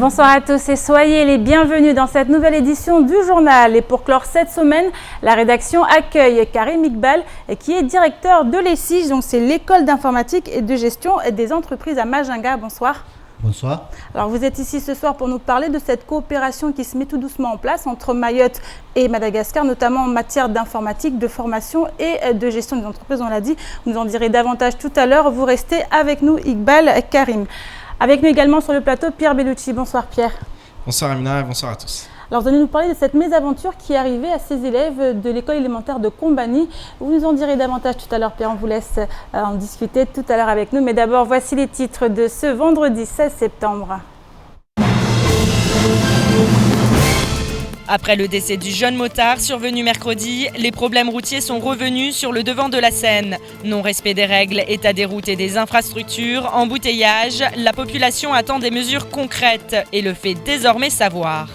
Bonsoir à tous et soyez les bienvenus dans cette nouvelle édition du journal. Et pour clore cette semaine, la rédaction accueille Karim Iqbal qui est directeur de l'ESIG, donc c'est l'école d'informatique et de gestion des entreprises à Majinga. Bonsoir. Bonsoir. Alors vous êtes ici ce soir pour nous parler de cette coopération qui se met tout doucement en place entre Mayotte et Madagascar, notamment en matière d'informatique, de formation et de gestion des entreprises, on l'a dit. Vous nous en direz davantage tout à l'heure. Vous restez avec nous, Iqbal, Karim. Avec nous également sur le plateau, Pierre Bellucci. Bonsoir Pierre. Bonsoir Amina et bonsoir à tous. Alors vous allez nous parler de cette mésaventure qui est arrivée à ces élèves de l'école élémentaire de Combani. Vous nous en direz davantage tout à l'heure Pierre, on vous laisse en discuter tout à l'heure avec nous. Mais d'abord, voici les titres de ce vendredi 16 septembre. Après le décès du jeune motard survenu mercredi, les problèmes routiers sont revenus sur le devant de la scène. Non-respect des règles, état des routes et des infrastructures, embouteillage, la population attend des mesures concrètes et le fait désormais savoir.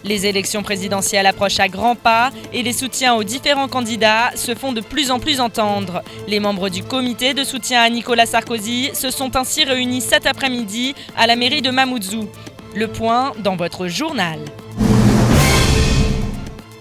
Les élections présidentielles approchent à grands pas et les soutiens aux différents candidats se font de plus en plus entendre. Les membres du comité de soutien à Nicolas Sarkozy se sont ainsi réunis cet après-midi à la mairie de Mamoudzou. Le point dans votre journal.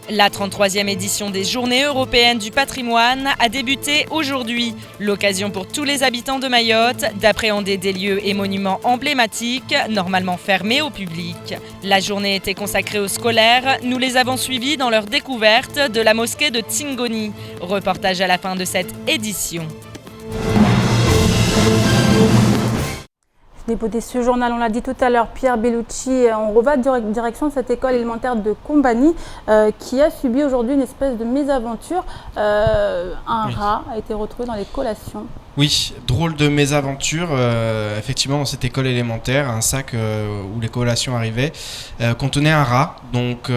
La 33e édition des Journées européennes du patrimoine a débuté aujourd'hui. L'occasion pour tous les habitants de Mayotte d'appréhender des lieux et monuments emblématiques, normalement fermés au public. La journée était consacrée aux scolaires. Nous les avons suivis dans leur découverte de la mosquée de Tsingoni. Reportage à la fin de cette édition. Député ce journal, on l'a dit tout à l'heure, Pierre Bellucci, on reva direction de cette école élémentaire de Combani qui a subi aujourd'hui une espèce de mésaventure. Rat a été retrouvé dans les collations. Oui, drôle de mésaventure, effectivement dans cette école élémentaire, un sac où les collations arrivaient contenait un rat, donc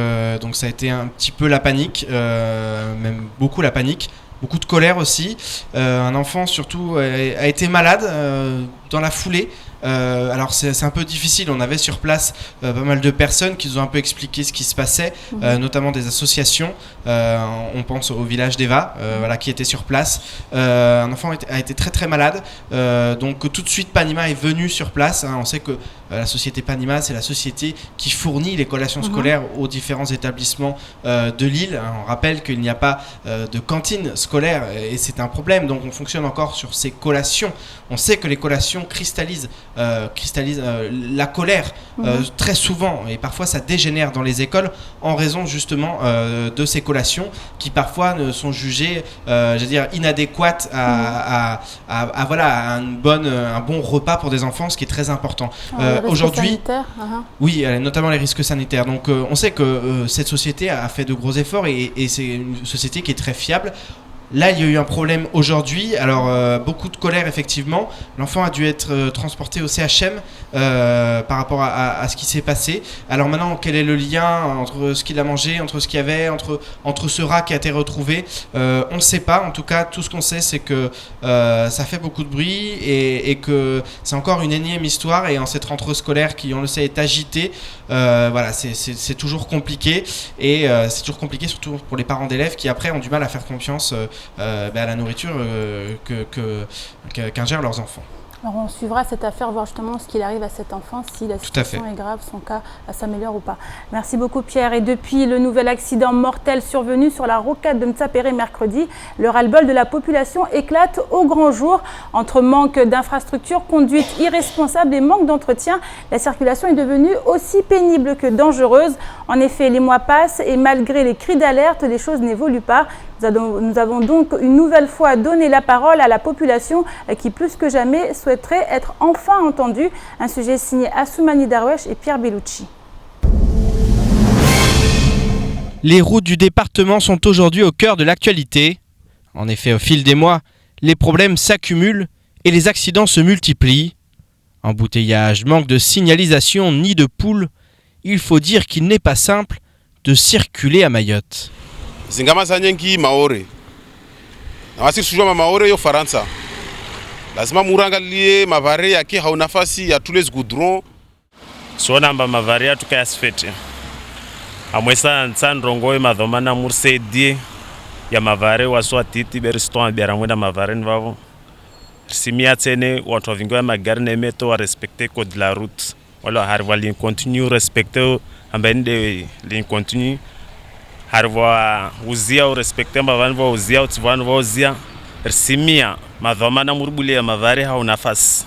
ça a été un petit peu la panique, même beaucoup la panique. Beaucoup de colère aussi. Un enfant surtout a été malade dans la foulée. Alors c'est un peu difficile, on avait sur place pas mal de personnes qui nous ont un peu expliqué ce qui se passait, notamment des associations, on pense au village d'Eva, voilà, qui était sur place. Un enfant a été très très malade, donc tout de suite Panima est venu sur place, hein. On sait que la société Panima, c'est la société qui fournit les collations scolaires aux différents établissements de l'île. On rappelle qu'il n'y a pas de cantine scolaire et c'est un problème, donc on fonctionne encore sur ces collations. On sait que les collations cristallisent la colère très souvent et parfois ça dégénère dans les écoles en raison justement de ces collations qui parfois sont jugées inadéquates à un bon repas pour des enfants, ce qui est très important. Aujourd'hui, oui, notamment les risques sanitaires. Donc on sait que cette société a fait de gros efforts et c'est une société qui est très fiable. Là, il y a eu un problème aujourd'hui. Alors, beaucoup de colère, effectivement. L'enfant a dû être transporté au CHM par rapport à ce qui s'est passé. Alors maintenant, quel est le lien entre ce qu'il a mangé, entre ce qu'il y avait, entre ce rat qui a été retrouvé? On ne sait pas. En tout cas, tout ce qu'on sait, c'est que ça fait beaucoup de bruit et que c'est encore une énième histoire. Et en cette rentrée scolaire qui, on le sait, est agitée, voilà, c'est toujours compliqué. Et c'est toujours compliqué, surtout pour les parents d'élèves qui, après, ont du mal à faire confiance à la nourriture qu'ingèrent leurs enfants. Alors on suivra cette affaire, voir justement ce qu'il arrive à cet enfant, si la situation est grave, son cas s'améliore ou pas. Merci beaucoup Pierre. Et depuis le nouvel accident mortel survenu sur la rocade de Mtsapéré mercredi, le ras-le-bol de la population éclate au grand jour. Entre manque d'infrastructures, conduite irresponsable et manque d'entretien, la circulation est devenue aussi pénible que dangereuse. En effet, les mois passent et malgré les cris d'alerte, les choses n'évoluent pas. Nous avons donc une nouvelle fois donné la parole à la population qui plus que jamais souhaiterait être enfin entendue. Un sujet signé Assoumani Darwesh et Pierre Bellucci. Les routes du département sont aujourd'hui au cœur de l'actualité. En effet, au fil des mois, les problèmes s'accumulent et les accidents se multiplient. Embouteillage, manque de signalisation, nid de poules. Il faut dire qu'il n'est pas simple de circuler à Mayotte. Zingama nyengi maore. Na wasisujua maore yo Faransa. Lazima murangalie mavari yake hauna nafasi ya tous les goudrons. Sona mba mavari ya tukayasfete. Amwesa nsandrongo madhomana mursedie ya mavari waswatiti beriston biara mwenda mavari nvavo. simia tsene watu wavingiwa magari nemeto wa respecter code de la route wala harwa lin continue respecter ambende lin continue harwa uzia au respecter mbavanwa uzia utvanwa uzia simia madhamana murbule mavari ha nafasi.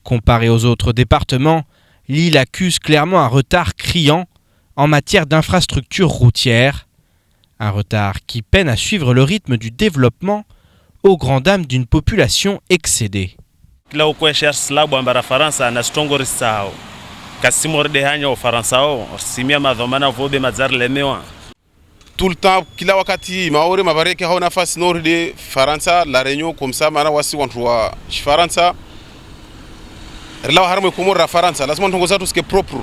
Comparé aux autres départements, l'île accuse clairement un retard criant en matière d'infrastructures routières, un retard qui peine à suivre le rythme du développement aux grandes dames d'une population excédée. Là où cher slab ambara Faransa na stongo risao. Kasimor de hanya au Faransao, simia madhamana vobe mazar lemewa. Tout le temps kila wakati maore mavare ki hauna nafasi nord de Faransa la Réunion comme ça mana wasi wantu wa Faransa. Relawa harmo komora Faransa lazima ntongo zatu ske propre.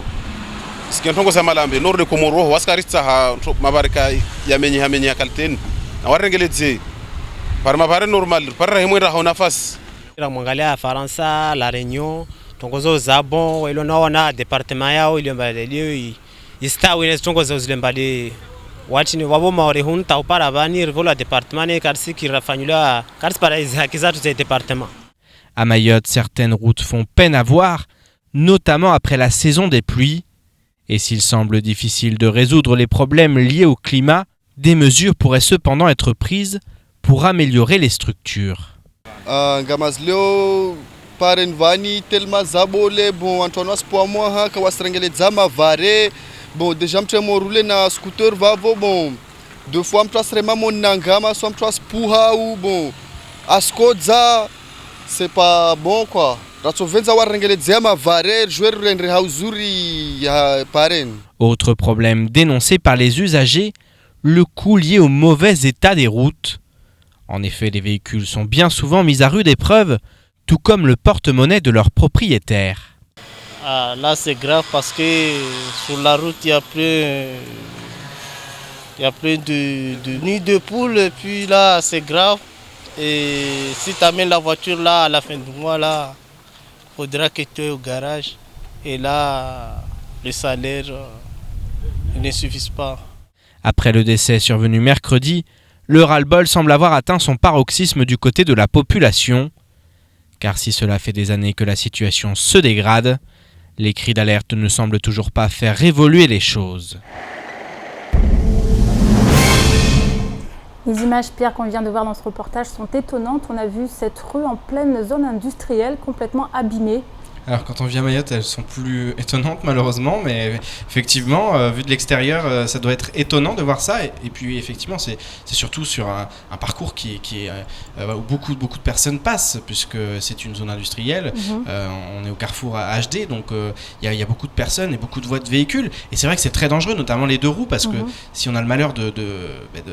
Ske ntongo za malambe nord de Komoro waskaritsa ha mabareka yamenyi hamenyi kalten. Na warengeledze par mavare normal par rahimo ra hauna nafasi. La mwangalia Faransa la Réunion tongozo zabon ilo naona département yao ile mbadilio istawi ne tongozo zile mbadi watini wabo maore hunta upara bani rivola département ne karsi ki rafanyula karsi para izakizatu ze département. À Mayotte, certaines routes font peine à voir, notamment après la saison des pluies. Et s'il semble difficile de résoudre les problèmes liés au climat, des mesures pourraient cependant être prises pour améliorer les structures. Gamazleo parenvani telma zabole bon Antoine Spoamoa ha kawasrangele zama vare bon déjà mtremo rouler na scooter vavo bon deux fois mtrasrema mon nangama soit mtras puha ou bon askoza c'est pas bon quoi. Autre problème dénoncé par les usagers, le coût lié au mauvais état des routes. En effet, les véhicules sont bien souvent mis à rude épreuve, tout comme le porte-monnaie de leurs propriétaires. Là c'est grave parce que sur la route il y a plus de nids de poules et puis là c'est grave. Et si tu amènes la voiture là à la fin du mois, là, il faudra que tu ailles au garage. Et là, le salaire ne suffit pas. Après le décès survenu mercredi, le ras-le-bol semble avoir atteint son paroxysme du côté de la population. Car si cela fait des années que la situation se dégrade, les cris d'alerte ne semblent toujours pas faire évoluer les choses. Les images, Pierre, qu'on vient de voir dans ce reportage sont étonnantes. On a vu cette rue en pleine zone industrielle, complètement abîmée. Alors quand on vient à Mayotte, elles sont plus étonnantes malheureusement, mais effectivement, vu de l'extérieur, ça doit être étonnant de voir ça. Et puis effectivement, c'est surtout sur un parcours qui est où beaucoup de personnes passent, puisque c'est une zone industrielle. On est au carrefour à HD, donc il y a beaucoup de personnes et beaucoup de voies de véhicules. Et c'est vrai que c'est très dangereux, notamment les deux roues, parce que si on a le malheur de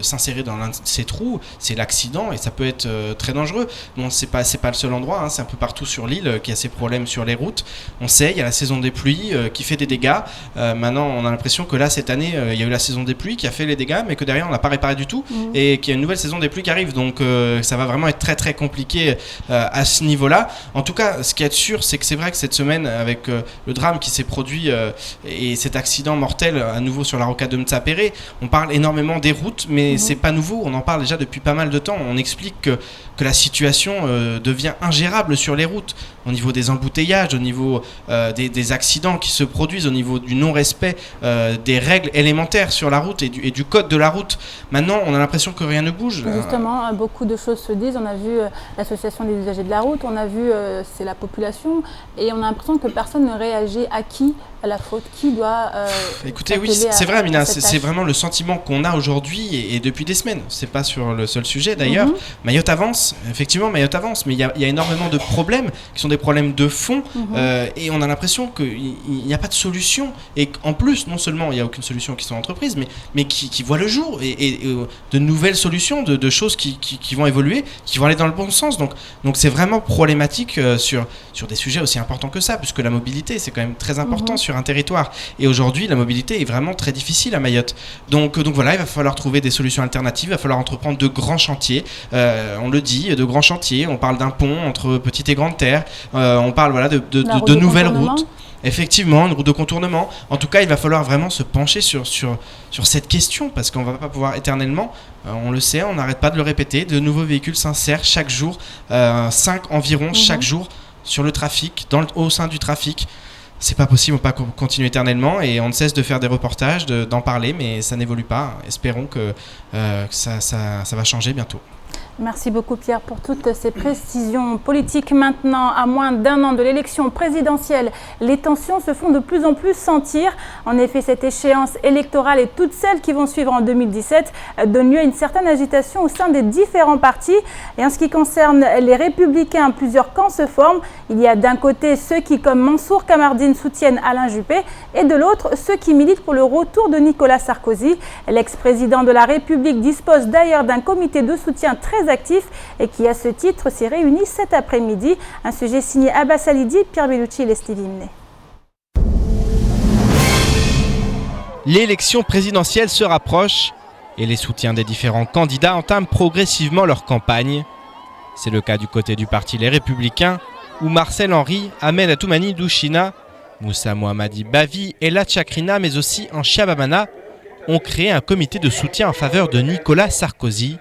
s'insérer dans l'un de ces trous, c'est l'accident et ça peut être très dangereux. Bon, c'est pas le seul endroit, hein, c'est un peu partout sur l'île qu'il y a ces problèmes sur les routes. On sait, il y a la saison des pluies qui fait des dégâts. Maintenant, on a l'impression que là, cette année, il y a eu la saison des pluies qui a fait les dégâts, mais que derrière, on l'a pas réparé du tout et qu'il y a une nouvelle saison des pluies qui arrive. Donc, ça va vraiment être très, très compliqué à ce niveau-là. En tout cas, ce qui est sûr, c'est que c'est vrai que cette semaine, avec le drame qui s'est produit et cet accident mortel à nouveau sur la rocade de Mtsapéré, on parle énormément des routes, mais c'est pas nouveau. On en parle déjà depuis pas mal de temps. On explique que la situation devient ingérable sur les routes, au niveau des embouteillages, au niveau des accidents qui se produisent, au niveau du non-respect des règles élémentaires sur la route et du code de la route. Maintenant, on a l'impression que rien ne bouge. Justement, beaucoup de choses se disent. On a vu l'association des usagers de la route, on a vu c'est la population, et on a l'impression que personne ne réagit. À qui la faute? Qui doit Écoutez, oui, c'est vrai, Amina, c'est vraiment le sentiment qu'on a aujourd'hui et depuis des semaines. C'est pas sur le seul sujet d'ailleurs. Mayotte avance, effectivement, Mayotte avance, mais il y a énormément de problèmes qui sont des problèmes de fond et on a l'impression qu'il n'y a pas de solution. Et en plus, non seulement il n'y a aucune solution qui sont entreprises, mais qui voient le jour et de nouvelles solutions, de choses qui vont évoluer, qui vont aller dans le bon sens. Donc c'est vraiment problématique sur des sujets aussi importants que ça, puisque la mobilité, c'est quand même très important sur un territoire. Et aujourd'hui, la mobilité est vraiment très difficile à Mayotte. Donc voilà, il va falloir trouver des solutions alternatives, il va falloir entreprendre de grands chantiers. On le dit, de grands chantiers. On parle d'un pont entre Petite et Grande Terre. On parle de nouvelles routes. Effectivement, une route de contournement. En tout cas, il va falloir vraiment se pencher sur cette question parce qu'on ne va pas pouvoir éternellement, on le sait, on n'arrête pas de le répéter, de nouveaux véhicules s'insèrent chaque jour, 5 environ chaque jour sur le trafic, au sein du trafic. C'est pas possible, on ne peut pas continuer éternellement et on ne cesse de faire des reportages, d'en parler, mais ça n'évolue pas. Espérons que ça va changer bientôt. Merci beaucoup Pierre pour toutes ces précisions politiques. Maintenant, à moins d'1 an de l'élection présidentielle, les tensions se font de plus en plus sentir. En effet, cette échéance électorale et toutes celles qui vont suivre en 2017 donnent lieu à une certaine agitation au sein des différents partis. Et en ce qui concerne les Républicains, plusieurs camps se forment. Il y a d'un côté ceux qui, comme Mansour Kamardine, soutiennent Alain Juppé et de l'autre ceux qui militent pour le retour de Nicolas Sarkozy. L'ex-président de la République dispose d'ailleurs d'un comité de soutien très actif et qui, à ce titre, s'est réuni cet après-midi. Un sujet signé Abbas Alidi, Pierre Bellucci et Leslie Limné. L'élection présidentielle se rapproche et les soutiens des différents candidats entament progressivement leur campagne. C'est le cas du côté du parti Les Républicains, où Marcel Henry, Ahmed Atoumani Douchina, Moussa Mohammadi Bavi et La Chakrina, mais aussi Anchia Bamana, ont créé un comité de soutien en faveur de Nicolas Sarkozy.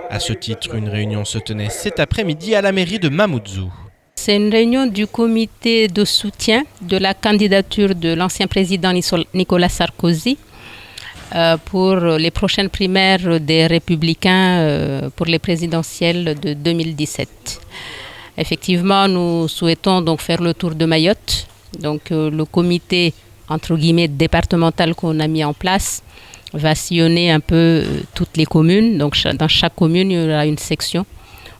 À ce titre, une réunion se tenait cet après-midi à la mairie de Mamoudzou. C'est une réunion du comité de soutien de la candidature de l'ancien président Nicolas Sarkozy pour les prochaines primaires des Républicains pour les présidentielles de 2017. Effectivement, nous souhaitons donc faire le tour de Mayotte. Donc le comité entre guillemets départemental qu'on a mis en place va sillonner un peu toutes les communes. Donc dans chaque commune, il y aura une section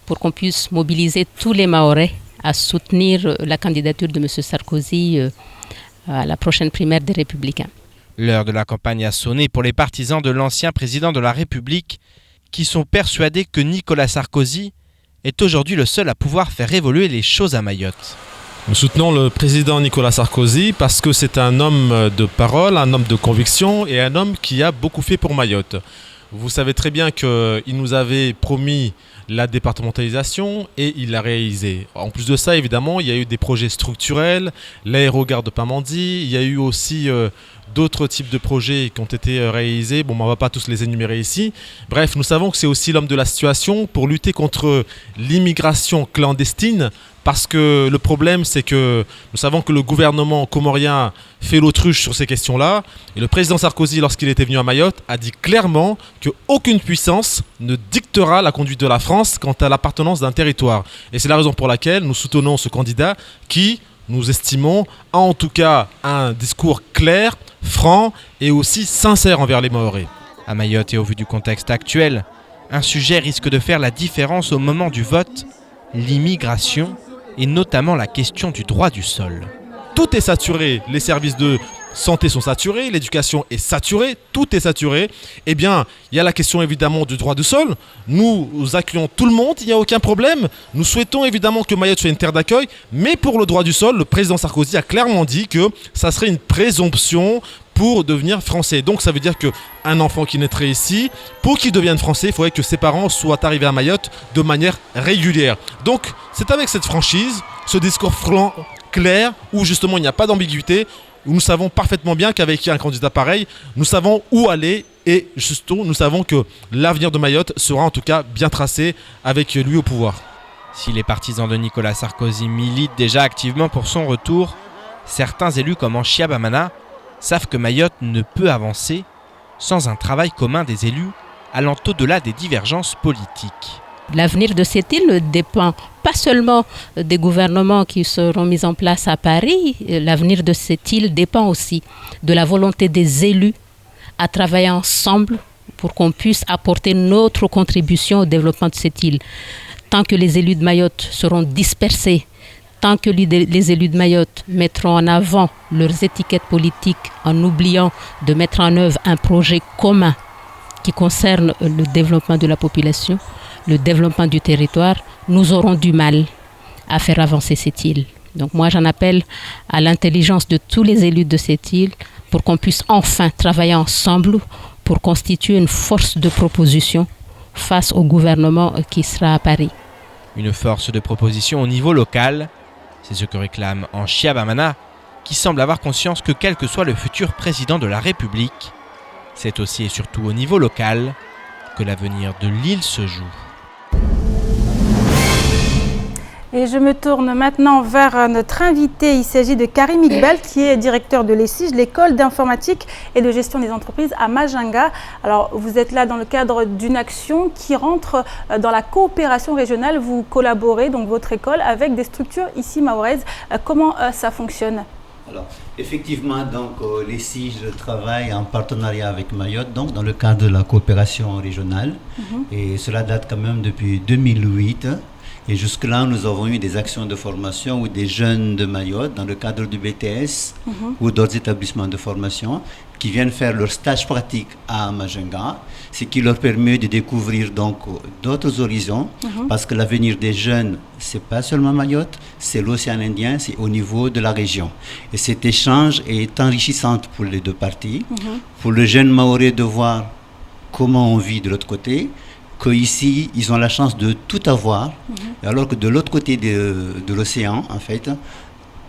pour qu'on puisse mobiliser tous les Mahorais à soutenir la candidature de M. Sarkozy à la prochaine primaire des Républicains. L'heure de la campagne a sonné pour les partisans de l'ancien président de la République qui sont persuadés que Nicolas Sarkozy est aujourd'hui le seul à pouvoir faire évoluer les choses à Mayotte. Nous soutenons le président Nicolas Sarkozy parce que c'est un homme de parole, un homme de conviction et un homme qui a beaucoup fait pour Mayotte. Vous savez très bien qu'il nous avait promis la départementalisation et il l'a réalisé. En plus de ça, évidemment, il y a eu des projets structurels, l'aérogare de Pamandzi, il y a eu aussi d'autres types de projets qui ont été réalisés. Bon, on ne va pas tous les énumérer ici. Bref, nous savons que c'est aussi l'homme de la situation pour lutter contre l'immigration clandestine. Parce que le problème, c'est que nous savons que le gouvernement comorien fait l'autruche sur ces questions-là. Et le président Sarkozy, lorsqu'il était venu à Mayotte, a dit clairement qu'aucune puissance ne dictera la conduite de la France quant à l'appartenance d'un territoire. Et c'est la raison pour laquelle nous soutenons ce candidat qui, nous estimons, a en tout cas un discours clair, franc et aussi sincère envers les Mahorais. À Mayotte et au vu du contexte actuel, un sujet risque de faire la différence au moment du vote, l'immigration et notamment la question du droit du sol. Tout est saturé, les services de santé sont saturés, l'éducation est saturée, tout est saturé. Eh bien, il y a la question évidemment du droit du sol. Nous accueillons tout le monde, il n'y a aucun problème. Nous souhaitons évidemment que Mayotte soit une terre d'accueil, mais pour le droit du sol, le président Sarkozy a clairement dit que ça serait une présomption pour devenir français. Donc ça veut dire qu'un enfant qui naîtrait ici, pour qu'il devienne français, il faudrait que ses parents soient arrivés à Mayotte de manière régulière. Donc c'est avec cette franchise, ce discours franc, clair, où justement il n'y a pas d'ambiguïté, où nous savons parfaitement bien qu'avec un candidat pareil, nous savons où aller et justement nous savons que l'avenir de Mayotte sera en tout cas bien tracé avec lui au pouvoir. Si les partisans de Nicolas Sarkozy militent déjà activement pour son retour, certains élus comme Anchia Bamana savent que Mayotte ne peut avancer sans un travail commun des élus allant au-delà des divergences politiques. L'avenir de cette île ne dépend pas seulement des gouvernements qui seront mis en place à Paris. L'avenir de cette île dépend aussi de la volonté des élus à travailler ensemble pour qu'on puisse apporter notre contribution au développement de cette île. Tant que les élus de Mayotte seront dispersés, tant que les élus de Mayotte mettront en avant leurs étiquettes politiques en oubliant de mettre en œuvre un projet commun qui concerne le développement de la population, le développement du territoire, nous aurons du mal à faire avancer cette île. Donc moi j'en appelle à l'intelligence de tous les élus de cette île pour qu'on puisse enfin travailler ensemble pour constituer une force de proposition face au gouvernement qui sera à Paris. Une force de proposition au niveau local, c'est ce que réclame Anchia Bamana, qui semble avoir conscience que quel que soit le futur président de la République, c'est aussi et surtout au niveau local que l'avenir de l'île se joue. Et je me tourne maintenant vers notre invité. Il s'agit de Karim Iqbal, qui est directeur de l'ESIGE, l'école d'informatique et de gestion des entreprises à Majinga. Alors, vous êtes là dans le cadre d'une action qui rentre dans la coopération régionale. Vous collaborez, donc votre école, avec des structures ici mahoraises. Comment ça fonctionne ? Alors, effectivement, donc, l'ESIGE travaille en partenariat avec Mayotte, donc dans le cadre de la coopération régionale. Et cela date quand même depuis 2008. Et jusque-là, nous avons eu des actions de formation où des jeunes de Mayotte, dans le cadre du BTS ou d'autres établissements de formation, qui viennent faire leur stage pratique à Majinga, ce qui leur permet de découvrir donc d'autres horizons, parce que l'avenir des jeunes, c'est pas seulement Mayotte, c'est l'océan Indien, c'est au niveau de la région. Et cet échange est enrichissant pour les deux parties, pour le jeune Maoré de voir comment on vit de l'autre côté, qu'ici, ils ont la chance de tout avoir, alors que de l'autre côté de l'océan, en fait,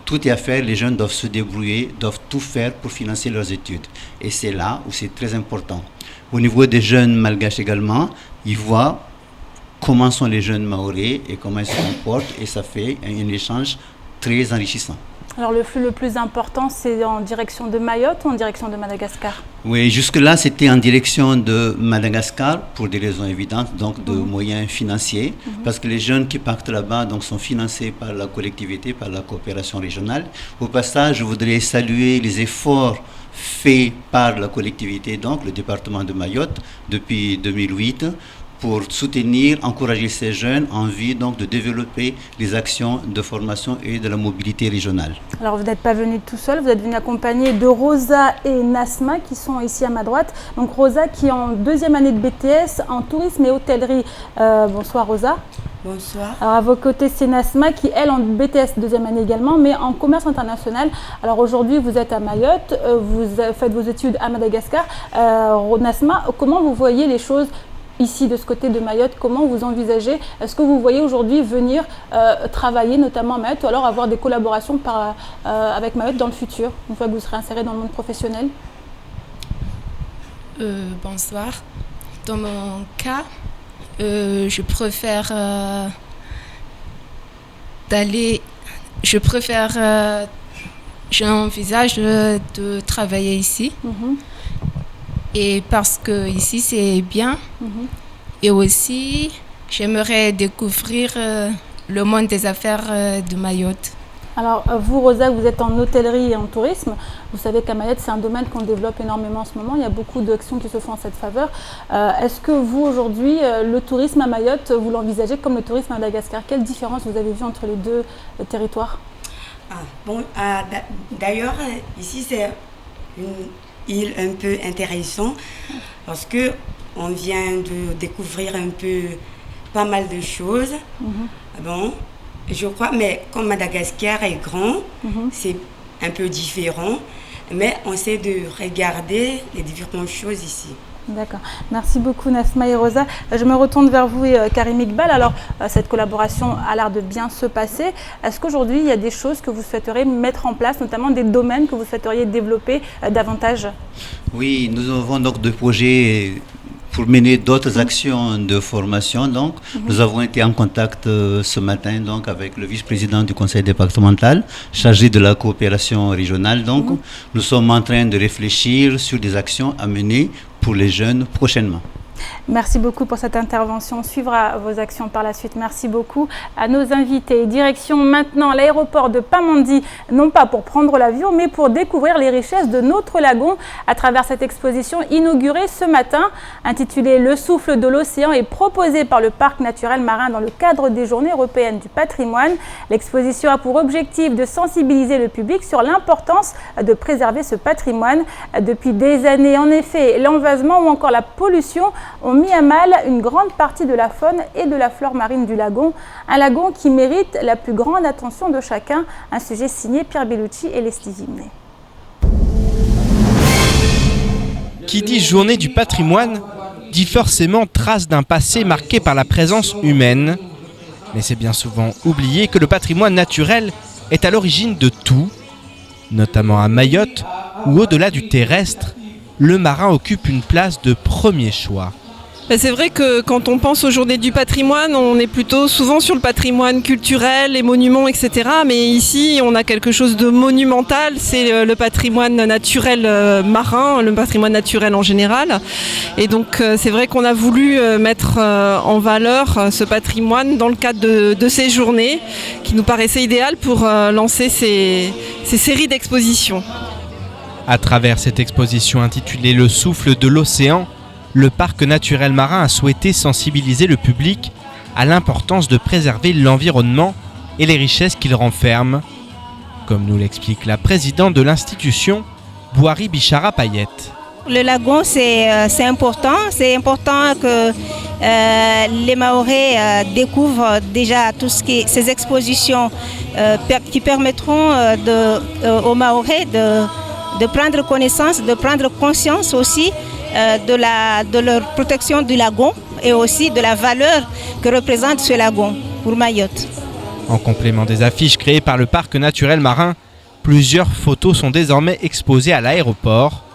tout est à faire, les jeunes doivent se débrouiller, doivent tout faire pour financer leurs études. Et c'est là où c'est très important. Au niveau des jeunes malgaches également, ils voient comment sont les jeunes maoris et comment ils se comportent, et ça fait un échange très enrichissant. Alors le flux le plus important, c'est en direction de Mayotte ou en direction de Madagascar? Oui, jusque-là, c'était en direction de Madagascar pour des raisons évidentes, donc de moyens financiers, parce que les jeunes qui partent là-bas donc, sont financés par la collectivité, par la coopération régionale. Au passage, je voudrais saluer les efforts faits par la collectivité, donc le département de Mayotte, depuis 2008, pour soutenir, encourager ces jeunes en vue donc, de développer les actions de formation et de la mobilité régionale. Alors vous n'êtes pas venu tout seul, vous êtes venu accompagné de Rosa et Nasma qui sont ici à ma droite. Donc Rosa qui est en deuxième année de BTS en tourisme et hôtellerie. Bonsoir Rosa. Bonsoir. Alors à vos côtés c'est Nasma qui elle en BTS deuxième année également mais en commerce international. Alors aujourd'hui vous êtes à Mayotte, vous faites vos études à Madagascar. Nasma, comment vous voyez les choses ici, de ce côté de Mayotte, comment vous envisagez? Est-ce que vous voyez aujourd'hui venir travailler notamment à Mayotte ou alors avoir des collaborations avec Mayotte dans le futur, une fois que vous serez inséré dans le monde professionnel? Bonsoir. Dans mon cas, je préfère j'envisage de travailler ici. Et parce que ici c'est bien, et aussi j'aimerais découvrir le monde des affaires de Mayotte. Alors vous Rosa, vous êtes en hôtellerie et en tourisme, vous savez qu'à Mayotte c'est un domaine qu'on développe énormément en ce moment, il y a beaucoup d'actions qui se font en cette faveur. Est-ce que vous aujourd'hui, le tourisme à Mayotte, vous l'envisagez comme le tourisme à Madagascar? Quelle différence vous avez vue entre les deux territoires? D'ailleurs ici c'est une île un peu intéressant parce que on vient de découvrir un peu pas mal de choses. Bon, je crois, mais comme Madagascar est grand, c'est un peu différent, mais on essaie de regarder les différentes choses ici. D'accord. Merci beaucoup Nasma et Rosa. Je me retourne vers vous et Karim Iqbal. Alors, cette collaboration a l'air de bien se passer. Est-ce qu'aujourd'hui, il y a des choses que vous souhaiteriez mettre en place, notamment des domaines que vous souhaiteriez développer davantage? Oui, nous avons donc des projets pour mener d'autres actions de formation. Donc, nous avons été en contact ce matin donc, avec le vice-président du conseil départemental chargé de la coopération régionale. Donc, nous sommes en train de réfléchir sur des actions à mener pour les jeunes prochainement. Merci beaucoup pour cette intervention. On suivra vos actions par la suite. Merci beaucoup à nos invités. Direction maintenant l'aéroport de Pamandzi, non pas pour prendre l'avion, mais pour découvrir les richesses de notre lagon à travers cette exposition inaugurée ce matin, intitulée Le souffle de l'océan et proposée par le Parc naturel marin dans le cadre des Journées européennes du patrimoine. L'exposition a pour objectif de sensibiliser le public sur l'importance de préserver ce patrimoine. Depuis des années, en effet, l'envasement ou encore la pollution ont mis à mal une grande partie de la faune et de la flore marine du lagon. Un lagon qui mérite la plus grande attention de chacun. Un sujet signé Pierre Bellucci et Leslie Zimné. Qui dit journée du patrimoine, dit forcément trace d'un passé marqué par la présence humaine. Mais c'est bien souvent oublié que le patrimoine naturel est à l'origine de tout. Notamment à Mayotte, où au-delà du terrestre, le marin occupe une place de premier choix. C'est vrai que quand on pense aux journées du patrimoine, on est plutôt souvent sur le patrimoine culturel, les monuments, etc. Mais ici, on a quelque chose de monumental, c'est le patrimoine naturel marin, le patrimoine naturel en général. Et donc, c'est vrai qu'on a voulu mettre en valeur ce patrimoine dans le cadre de ces journées qui nous paraissaient idéales pour lancer ces séries d'expositions. À travers cette exposition intitulée « Le souffle de l'océan », le parc naturel marin a souhaité sensibiliser le public à l'importance de préserver l'environnement et les richesses qu'il renferme, comme nous l'explique la présidente de l'institution, Bouhari Bichara Payet. Le lagon, c'est important. C'est important que les Mahorais découvrent déjà tout ce qui est ces expositions qui permettront aux Mahorais de prendre connaissance, de prendre conscience aussi de leur protection du lagon et aussi de la valeur que représente ce lagon pour Mayotte. En complément des affiches créées par le parc naturel marin, plusieurs photos sont désormais exposées à l'aéroport.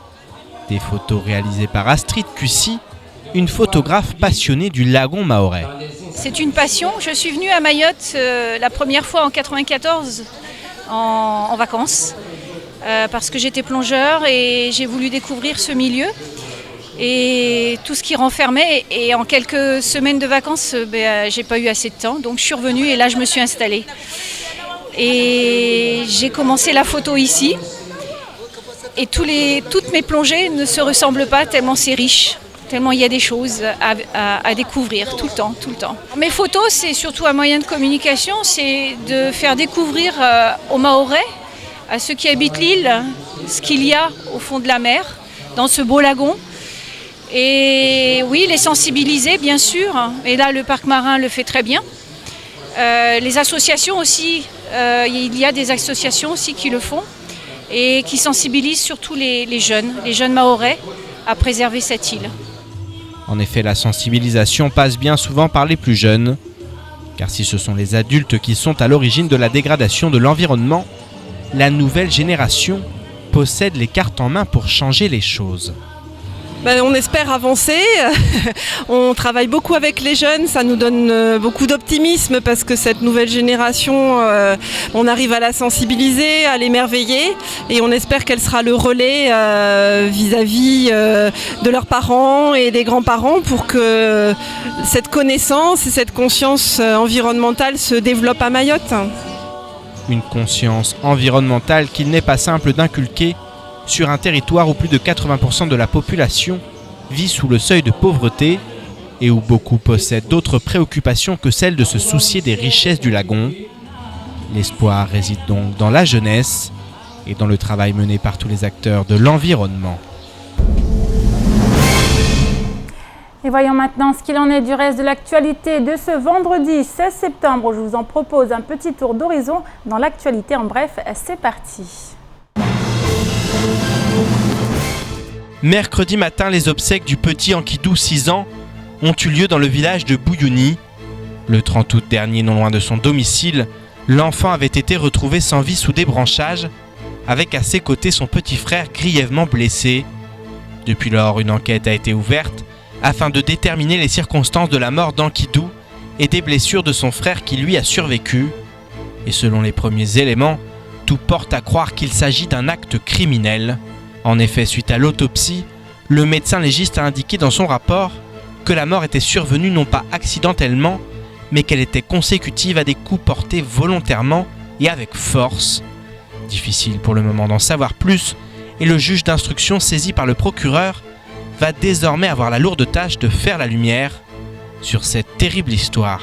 Des photos réalisées par Astrid Cussy, une photographe passionnée du lagon mahorais. C'est une passion. Je suis venue à Mayotte la première fois en 1994 en vacances parce que j'étais plongeur et j'ai voulu découvrir ce milieu et tout ce qui renfermait. Et en quelques semaines de vacances, j'ai pas eu assez de temps, donc je suis revenue et là je me suis installée. Et j'ai commencé la photo ici. Et toutes mes plongées ne se ressemblent pas tellement c'est riche, tellement il y a des choses à découvrir tout le temps. Mes photos, c'est surtout un moyen de communication, c'est de faire découvrir aux Mahorais, à ceux qui habitent l'île, ce qu'il y a au fond de la mer, dans ce beau lagon. Et oui, les sensibiliser, bien sûr. Et là, le parc marin le fait très bien. Les associations aussi, il y a des associations aussi qui le font et qui sensibilisent surtout les jeunes Mahorais à préserver cette île. En effet, la sensibilisation passe bien souvent par les plus jeunes, car si ce sont les adultes qui sont à l'origine de la dégradation de l'environnement, la nouvelle génération possède les cartes en main pour changer les choses. On espère avancer, on travaille beaucoup avec les jeunes, ça nous donne beaucoup d'optimisme parce que cette nouvelle génération, on arrive à la sensibiliser, à l'émerveiller et on espère qu'elle sera le relais vis-à-vis de leurs parents et des grands-parents pour que cette connaissance et cette conscience environnementale se développent à Mayotte. Une conscience environnementale qu'il n'est pas simple d'inculquer sur un territoire où plus de 80% de la population vit sous le seuil de pauvreté et où beaucoup possèdent d'autres préoccupations que celle de se soucier des richesses du lagon. L'espoir réside donc dans la jeunesse et dans le travail mené par tous les acteurs de l'environnement. Et voyons maintenant ce qu'il en est du reste de l'actualité de ce vendredi 16 septembre. Je vous en propose un petit tour d'horizon dans l'actualité. En bref, c'est parti. Mercredi matin, les obsèques du petit Ankidou, 6 ans, ont eu lieu dans le village de Bouyouni. Le 30 août dernier, non loin de son domicile, l'enfant avait été retrouvé sans vie sous des branchages, avec à ses côtés son petit frère grièvement blessé. Depuis lors, une enquête a été ouverte afin de déterminer les circonstances de la mort d'Ankidou et des blessures de son frère qui lui a survécu. Et selon les premiers éléments, tout porte à croire qu'il s'agit d'un acte criminel. En effet, suite à l'autopsie, le médecin légiste a indiqué dans son rapport que la mort était survenue non pas accidentellement, mais qu'elle était consécutive à des coups portés volontairement et avec force. Difficile pour le moment d'en savoir plus, et le juge d'instruction saisi par le procureur va désormais avoir la lourde tâche de faire la lumière sur cette terrible histoire.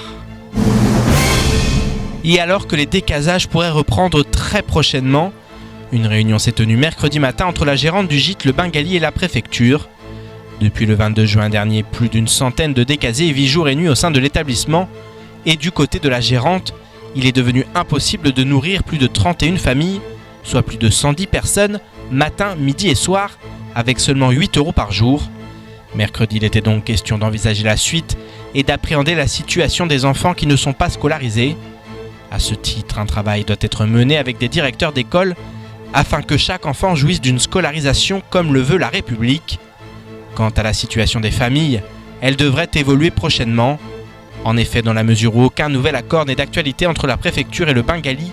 Et alors que les décasages pourraient reprendre très prochainement, une réunion s'est tenue mercredi matin entre la gérante du gîte Le Bengali et la préfecture. Depuis le 22 juin dernier, plus d'une centaine de décasés vivent jour et nuit au sein de l'établissement. Et du côté de la gérante, il est devenu impossible de nourrir plus de 31 familles, soit plus de 110 personnes, matin, midi et soir, avec seulement 8 € par jour. Mercredi, il était donc question d'envisager la suite et d'appréhender la situation des enfants qui ne sont pas scolarisés. À ce titre, un travail doit être mené avec des directeurs d'école afin que chaque enfant jouisse d'une scolarisation comme le veut la République. Quant à la situation des familles, elle devrait évoluer prochainement. En effet, dans la mesure où aucun nouvel accord n'est d'actualité entre la préfecture et le Bengali,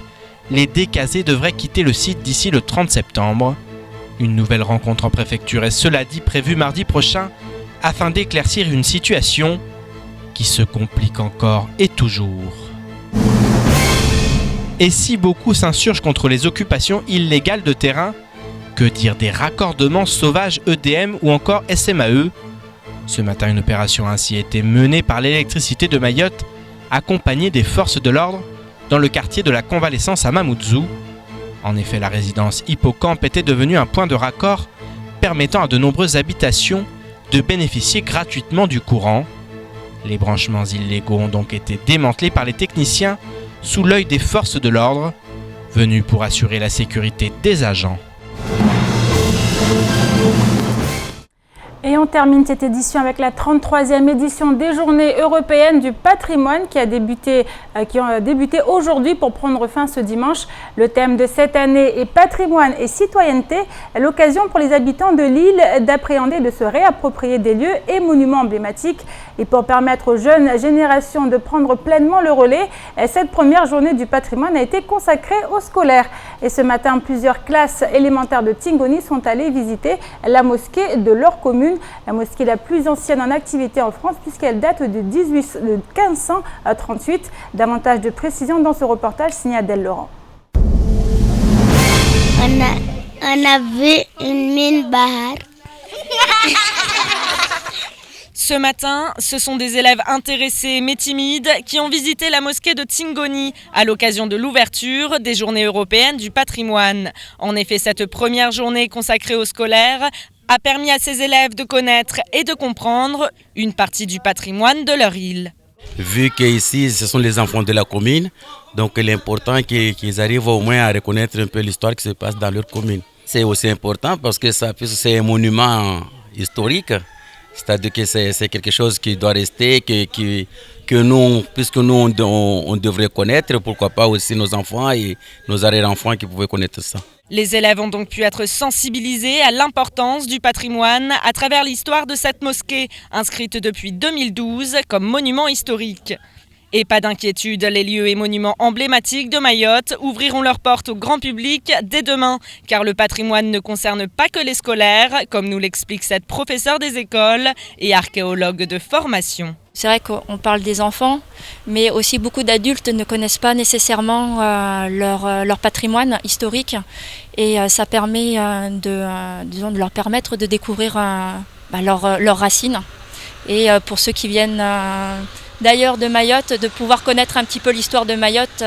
les décasés devraient quitter le site d'ici le 30 septembre. Une nouvelle rencontre en préfecture est cela dit prévue mardi prochain afin d'éclaircir une situation qui se complique encore et toujours. Et si beaucoup s'insurgent contre les occupations illégales de terrain, que dire des raccordements sauvages EDM ou encore SMAE ? Ce matin, une opération a ainsi été menée par l'électricité de Mayotte, accompagnée des forces de l'ordre, dans le quartier de la Convalescence à Mamoudzou. En effet, la résidence Hippocampe était devenue un point de raccord permettant à de nombreuses habitations de bénéficier gratuitement du courant. Les branchements illégaux ont donc été démantelés par les techniciens sous l'œil des forces de l'ordre, venus pour assurer la sécurité des agents. Et on termine cette édition avec la 33e édition des Journées européennes du patrimoine qui ont débuté aujourd'hui pour prendre fin ce dimanche. Le thème de cette année est patrimoine et citoyenneté, l'occasion pour les habitants de l'île d'appréhender et de se réapproprier des lieux et monuments emblématiques. Et pour permettre aux jeunes générations de prendre pleinement le relais, cette première journée du patrimoine a été consacrée aux scolaires. Et ce matin, plusieurs classes élémentaires de Tingoni sont allées visiter la mosquée de leur commune. La mosquée la plus ancienne en activité en France puisqu'elle date de 1538. Davantage de précisions dans ce reportage signé Adèle Laurent. On a vu une mine Bahar. Ce matin, ce sont des élèves intéressés mais timides qui ont visité la mosquée de Tingoni à l'occasion de l'ouverture des Journées européennes du patrimoine. En effet, cette première journée consacrée aux scolaires a permis à ces élèves de connaître et de comprendre une partie du patrimoine de leur île. Vu qu'ici, ce sont les enfants de la commune, donc il est important qu'ils arrivent au moins à reconnaître un peu l'histoire qui se passe dans leur commune. C'est aussi important parce que c'est un monument historique, c'est-à-dire que c'est quelque chose qui doit rester, que nous, puisque nous on devrait connaître, pourquoi pas aussi nos enfants et nos arrière-enfants qui pouvaient connaître ça. Les élèves ont donc pu être sensibilisés à l'importance du patrimoine à travers l'histoire de cette mosquée, inscrite depuis 2012 comme monument historique. Et pas d'inquiétude, les lieux et monuments emblématiques de Mayotte ouvriront leurs portes au grand public dès demain, car le patrimoine ne concerne pas que les scolaires, comme nous l'explique cette professeure des écoles et archéologue de formation. C'est vrai qu'on parle des enfants, mais aussi beaucoup d'adultes ne connaissent pas nécessairement leur patrimoine historique et ça permet de leur permettre de découvrir leurs racines. Et pour ceux qui viennent d'ailleurs de Mayotte, de pouvoir connaître un petit peu l'histoire de Mayotte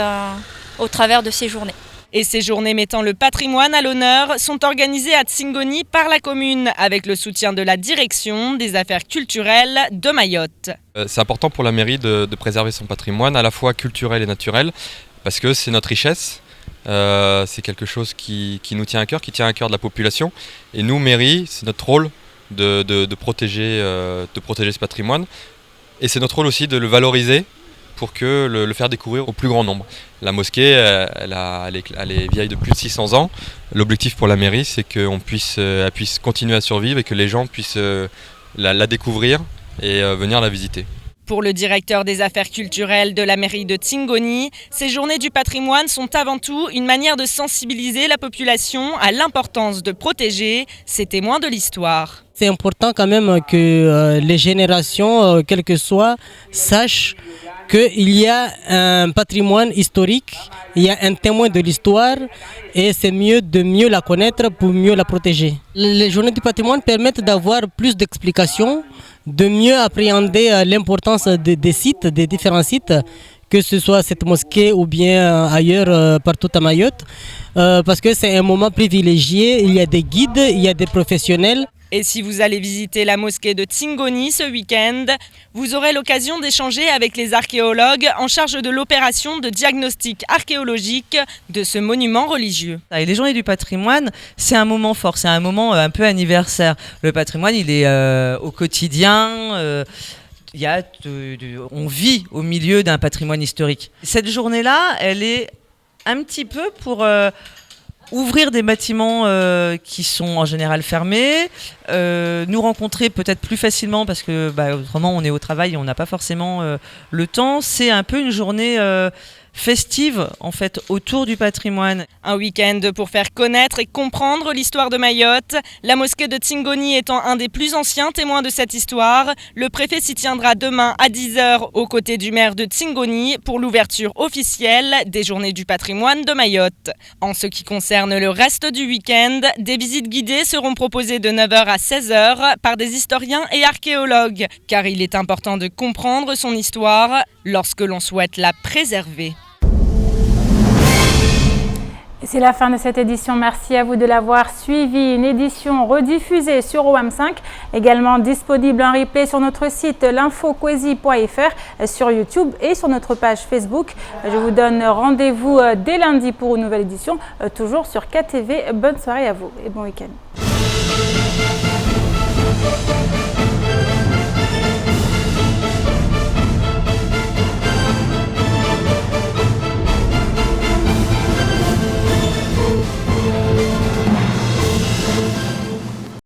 au travers de ces journées. Et ces journées mettant le patrimoine à l'honneur sont organisées à Tingoni par la commune, avec le soutien de la direction des affaires culturelles de Mayotte. C'est important pour la mairie de préserver son patrimoine, à la fois culturel et naturel, parce que c'est notre richesse. C'est quelque chose qui nous tient à cœur, qui tient à cœur de la population. Et nous, mairie, c'est notre rôle de protéger ce patrimoine. Et c'est notre rôle aussi de le valoriser pour que le faire découvrir au plus grand nombre. La mosquée, elle est vieille de plus de 600 ans. L'objectif pour la mairie, c'est qu'elle puisse continuer à survivre et que les gens puissent la découvrir et venir la visiter. Pour le directeur des affaires culturelles de la mairie de Tingoni, ces journées du patrimoine sont avant tout une manière de sensibiliser la population à l'importance de protéger ces témoins de l'histoire. C'est important quand même que les générations, quelles que soient, sachent qu'il y a un patrimoine historique, il y a un témoin de l'histoire et c'est mieux de mieux la connaître pour mieux la protéger. Les journées du patrimoine permettent d'avoir plus d'explications, de mieux appréhender l'importance des sites, des différents sites, que ce soit cette mosquée ou bien ailleurs, partout à Mayotte, parce que c'est un moment privilégié, il y a des guides, il y a des professionnels. Et si vous allez visiter la mosquée de Tingoni ce week-end, vous aurez l'occasion d'échanger avec les archéologues en charge de l'opération de diagnostic archéologique de ce monument religieux. Et les journées du patrimoine, c'est un moment fort, c'est un moment un peu anniversaire. Le patrimoine, il est au quotidien. On vit au milieu d'un patrimoine historique. Cette journée-là, elle est un petit peu pour ouvrir des bâtiments qui sont en général fermés, nous rencontrer peut-être plus facilement parce que autrement on est au travail et on n'a pas forcément le temps. C'est un peu une journée festive en fait autour du patrimoine. Un week-end pour faire connaître et comprendre l'histoire de Mayotte. La mosquée de Tingoni étant un des plus anciens témoins de cette histoire, le préfet s'y tiendra demain à 10h aux côtés du maire de Tingoni pour l'ouverture officielle des Journées du patrimoine de Mayotte. En ce qui concerne le reste du week-end, des visites guidées seront proposées de 9h à 16h par des historiens et archéologues, car il est important de comprendre son histoire lorsque l'on souhaite la préserver. C'est la fin de cette édition. Merci à vous de l'avoir suivi. Une édition rediffusée sur OM5, également disponible en replay sur notre site l'infoquesi.fr, sur YouTube et sur notre page Facebook. Je vous donne rendez-vous dès lundi pour une nouvelle édition, toujours sur KTV. Bonne soirée à vous et bon week-end.